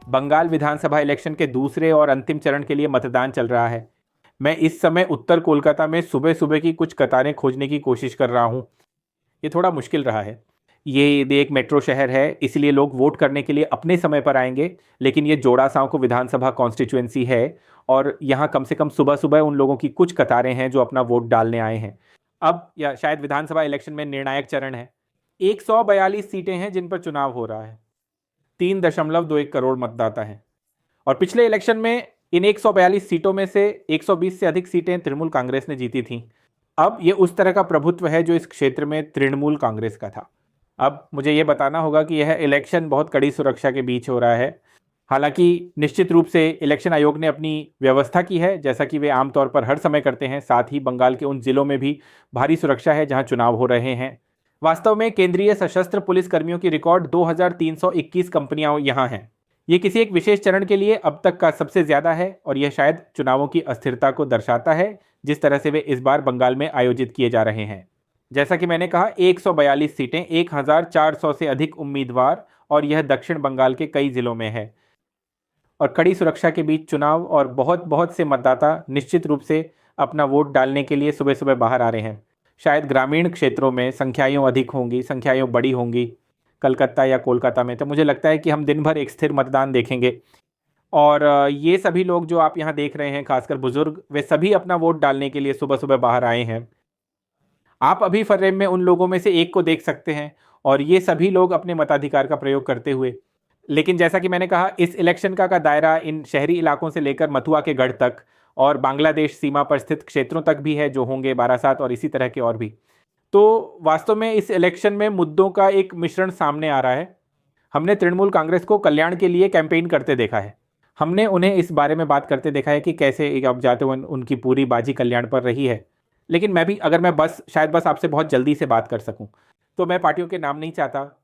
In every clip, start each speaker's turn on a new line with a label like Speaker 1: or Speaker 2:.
Speaker 1: बंगाल विधानसभा election के दूसरे और अंतिम चरण के लिए मतदान चल रहा है। मैं इस समय उत्तर कोलकाता में सुबह सुबह की कुछ कतारें खोजने की कोशिश कर रहा हूँ। ये थोड़ा मुश्किल रहा है। ये एक मेट्रो शहर है, इसलिए लोग वोट करने के लिए अपने समय पर आएंगे, लेकिन ये जोड़ा को विधानसभा कॉन्स्टिट्यूएंसी है और यहाँ कम से कम सुबह सुबह उन लोगों की कुछ कतारें हैं जो अपना वोट डालने आए हैं। अब या शायद विधानसभा इलेक्शन में निर्णायक चरण है। 142 सीटें हैं जिन पर चुनाव हो रहा है। 3.21 करोड़ मतदाता हैं और पिछले इलेक्शन में इन 142 सीटों में से 120 से अधिक सीटें तृणमूल कांग्रेस ने जीती थीं। अब ये उस तरह का प्रभुत्व है जो इस क्षेत्र में तृणमूल कांग्रेस का था। अब मुझे ये बताना होगा कि यह इलेक्शन बहुत कड़ी सुरक्षा के बीच हो रहा है। हालांकि निश्चित रूप से इलेक्शन आयोग ने अपनी व्यवस्था की है, जैसा कि वे आमतौर पर हर समय करते हैं। साथ ही बंगाल के उन जिलों में भी भारी सुरक्षा है जहां चुनाव हो रहे हैं। वास्तव में केंद्रीय सशस्त्र पुलिस कर्मियों की रिकॉर्ड 2321 कंपनियां यहां हैं। ये किसी एक विशेष चरण के लिए अब तक का सबसे ज्यादा है और यह शायद चुनावों की अस्थिरता को दर्शाता है जिस तरह से वे इस बार बंगाल में आयोजित किए जा रहे हैं। जैसा कि मैंने कहा, 142 सीटें, 1400 से अधिक उम्मीदवार और यह दक्षिण बंगाल के कई जिलों में है। और कड़ी सुरक्षा के बीच चुनाव और बहुत बहुत से मतदाता निश्चित रूप से अपना वोट डालने के लिए सुबह सुबह बाहर आ रहे हैं। शायद ग्रामीण क्षेत्रों में संख्याएं अधिक होंगी, संख्याएं बड़ी होंगी कलकत्ता या कोलकाता में। तो मुझे लगता है कि हम दिन भर एक स्थिर मतदान देखेंगे और ये सभी लोग जो आप यहाँ देख रहे हैं, खासकर बुजुर्ग, वे सभी अपना वोट डालने के लिए सुबह सुबह बाहर आए हैं। आप अभी फ्रेम में उन लोगों में से एक को देख सकते हैं और ये सभी लोग अपने मताधिकार का प्रयोग करते हुए। लेकिन जैसा कि मैंने कहा, इस इलेक्शन का दायरा इन शहरी इलाकों से लेकर मथुआ के गढ़ तक और बांग्लादेश सीमा पर स्थित क्षेत्रों तक भी है जो होंगे बारासात और इसी तरह के और भी। तो वास्तव में इस इलेक्शन में मुद्दों का एक मिश्रण सामने आ रहा है। हमने तृणमूल कांग्रेस को कल्याण के लिए कैंपेन करते देखा है। हमने उन्हें इस बारे में बात करते देखा है कि कैसे अब जाते हुए उनकी पूरी बाजी कल्याण पर रही है। लेकिन मैं भी, अगर मैं शायद बस आपसे बहुत जल्दी से बात कर सकूं, तो मैं पार्टियों के नाम नहीं चाहता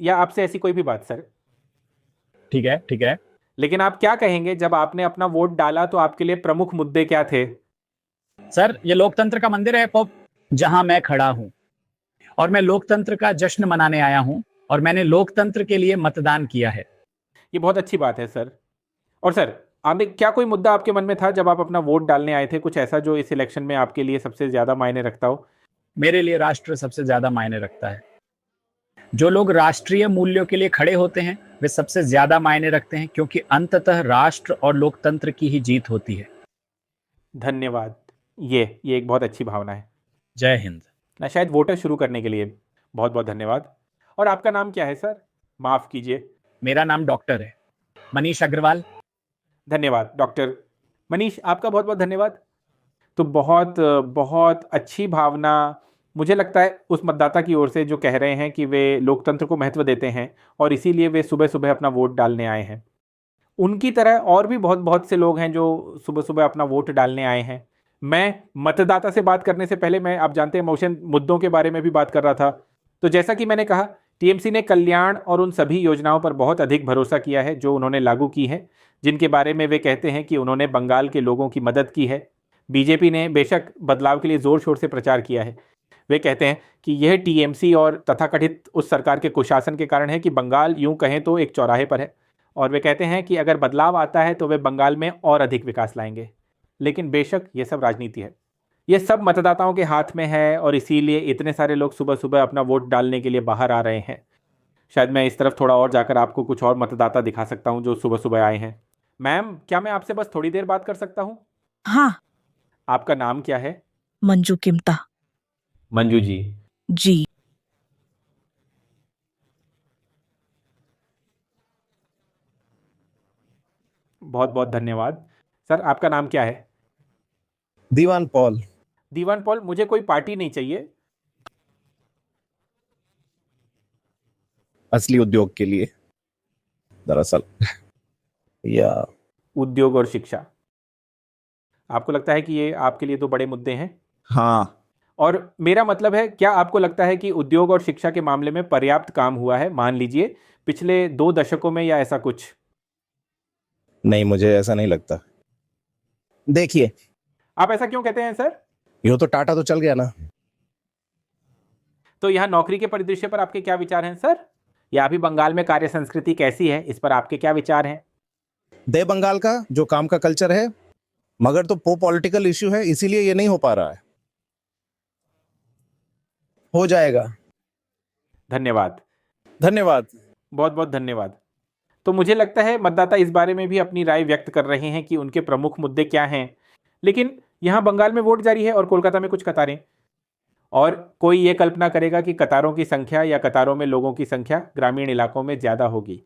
Speaker 1: या आपसे ऐसी कोई भी बात सर।
Speaker 2: ठीक है, ठीक है।
Speaker 1: लेकिन आप क्या कहेंगे, जब आपने अपना वोट डाला तो आपके लिए प्रमुख मुद्दे क्या थे?
Speaker 2: सर, ये लोकतंत्र का मंदिर है पोप, जहां मैं खड़ा हूं और मैं लोकतंत्र का जश्न मनाने आया हूं और मैंने लोकतंत्र के लिए मतदान किया है।
Speaker 1: ये बहुत अच्छी बात है सर। और सर, आपने क्या कोई मुद्दा आपके मन में था जब आप अपना वोट डालने आए थे, कुछ ऐसा जो इस इलेक्शन में आपके लिए सबसे ज्यादा मायने रखता हो?
Speaker 2: मेरे लिए राष्ट्र सबसे ज्यादा मायने रखता है। जो लोग राष्ट्रीय मूल्यों के लिए खड़े होते हैं वे सबसे ज्यादा मायने रखते हैं, क्योंकि अंततः राष्ट्र और लोकतंत्र की ही जीत होती है।
Speaker 1: धन्यवाद। ये एक बहुत अच्छी भावना है।
Speaker 2: जय हिंद।
Speaker 1: ना शायद वोटर शुरू करने के लिए बहुत बहुत धन्यवाद। और आपका नाम क्या है सर? माफ कीजिए।
Speaker 2: मेरा नाम डॉक्टर है, मनीष अग्रवाल।
Speaker 1: धन्यवाद डॉक्टर मनीष, आपका बहुत बहुत धन्यवाद। तो बहुत बहुत अच्छी भावना मुझे लगता है उस मतदाता की ओर से जो कह रहे हैं कि वे लोकतंत्र को महत्व देते हैं और इसीलिए वे सुबह सुबह अपना वोट डालने आए हैं। उनकी तरह और भी बहुत बहुत से लोग हैं जो सुबह सुबह अपना वोट डालने आए हैं। मैं मतदाता से बात करने से पहले, मैं, आप जानते हैं, मोशन मुद्दों के बारे में भी बात कर रहा था। तो जैसा कि मैंने कहा, टीएमसी ने कल्याण और उन सभी योजनाओं पर बहुत अधिक भरोसा किया है जो उन्होंने लागू की है, जिनके बारे में वे कहते हैं कि उन्होंने बंगाल के लोगों की मदद की है। बीजेपी ने बेशक बदलाव के लिए जोर शोर से प्रचार किया है। वे कहते हैं कि यह टीएमसी और तथाकथित उस सरकार के कुशासन के कारण है कि बंगाल यूं कहें तो एक चौराहे पर है। और वे कहते हैं कि अगर बदलाव आता है तो वे बंगाल में और अधिक विकास लाएंगे। लेकिन बेशक ये सब राजनीति है, ये सब मतदाताओं के हाथ में है और इसीलिए इतने सारे लोग सुबह सुबह अपना वोट डालने के लिए बाहर आ रहे हैं। शायद मैं इस तरफ थोड़ा और जाकर आपको कुछ और मतदाता दिखा सकता हूं जो सुबह सुबह आए हैं। मैम, क्या मैं आपसे बस थोड़ी देर बात कर सकता हूं?
Speaker 3: हाँ।
Speaker 1: आपका नाम क्या है?
Speaker 3: मंजू किमता।
Speaker 1: मंजू जी।
Speaker 3: जी।
Speaker 1: बहुत बहुत धन्यवाद। सर, आपका नाम क्या है?
Speaker 4: दीवान पॉल।
Speaker 1: दीवान पॉल, मुझे कोई पार्टी नहीं चाहिए।
Speaker 4: असली उद्योग के लिए दरअसल या
Speaker 1: उद्योग और शिक्षा, आपको लगता है कि ये आपके लिए दो बड़े मुद्दे हैं?
Speaker 4: हाँ।
Speaker 1: और मेरा मतलब है, क्या आपको लगता है कि उद्योग और शिक्षा के मामले में पर्याप्त काम हुआ है, मान लीजिए पिछले 2 दशकों में, या ऐसा कुछ?
Speaker 4: नहीं, मुझे ऐसा नहीं लगता। देखिए,
Speaker 1: आप ऐसा क्यों कहते हैं सर?
Speaker 4: यूं तो टाटा तो चल गया ना।
Speaker 1: तो यहाँ नौकरी के परिदृश्य पर आपके क्या विचार हैं सर? या अभी बंगाल में कार्य संस्कृति कैसी है, इस पर आपके क्या विचार हैं?
Speaker 4: दे बंगाल का जो काम का कल्चर है, मगर तो पॉलिटिकल इश्यू है, इसीलिए ये नहीं हो पा रहा है। हो जाएगा।
Speaker 1: धन्यवाद।
Speaker 4: धन्यवाद।
Speaker 1: बहुत बहुत धन्यवाद। तो मुझे लगता है मतदाता इस बारे में भी अपनी राय व्यक्त कर रहे हैं कि उनके प्रमुख मुद्दे क्या हैं, लेकिन यहाँ बंगाल में वोट जारी है और कोलकाता में कुछ कतारें, और कोई ये कल्पना करेगा कि कतारों की संख्या या कतारों में लोगों की संख्या ग्रामीण इलाकों में ज़्यादा होगी।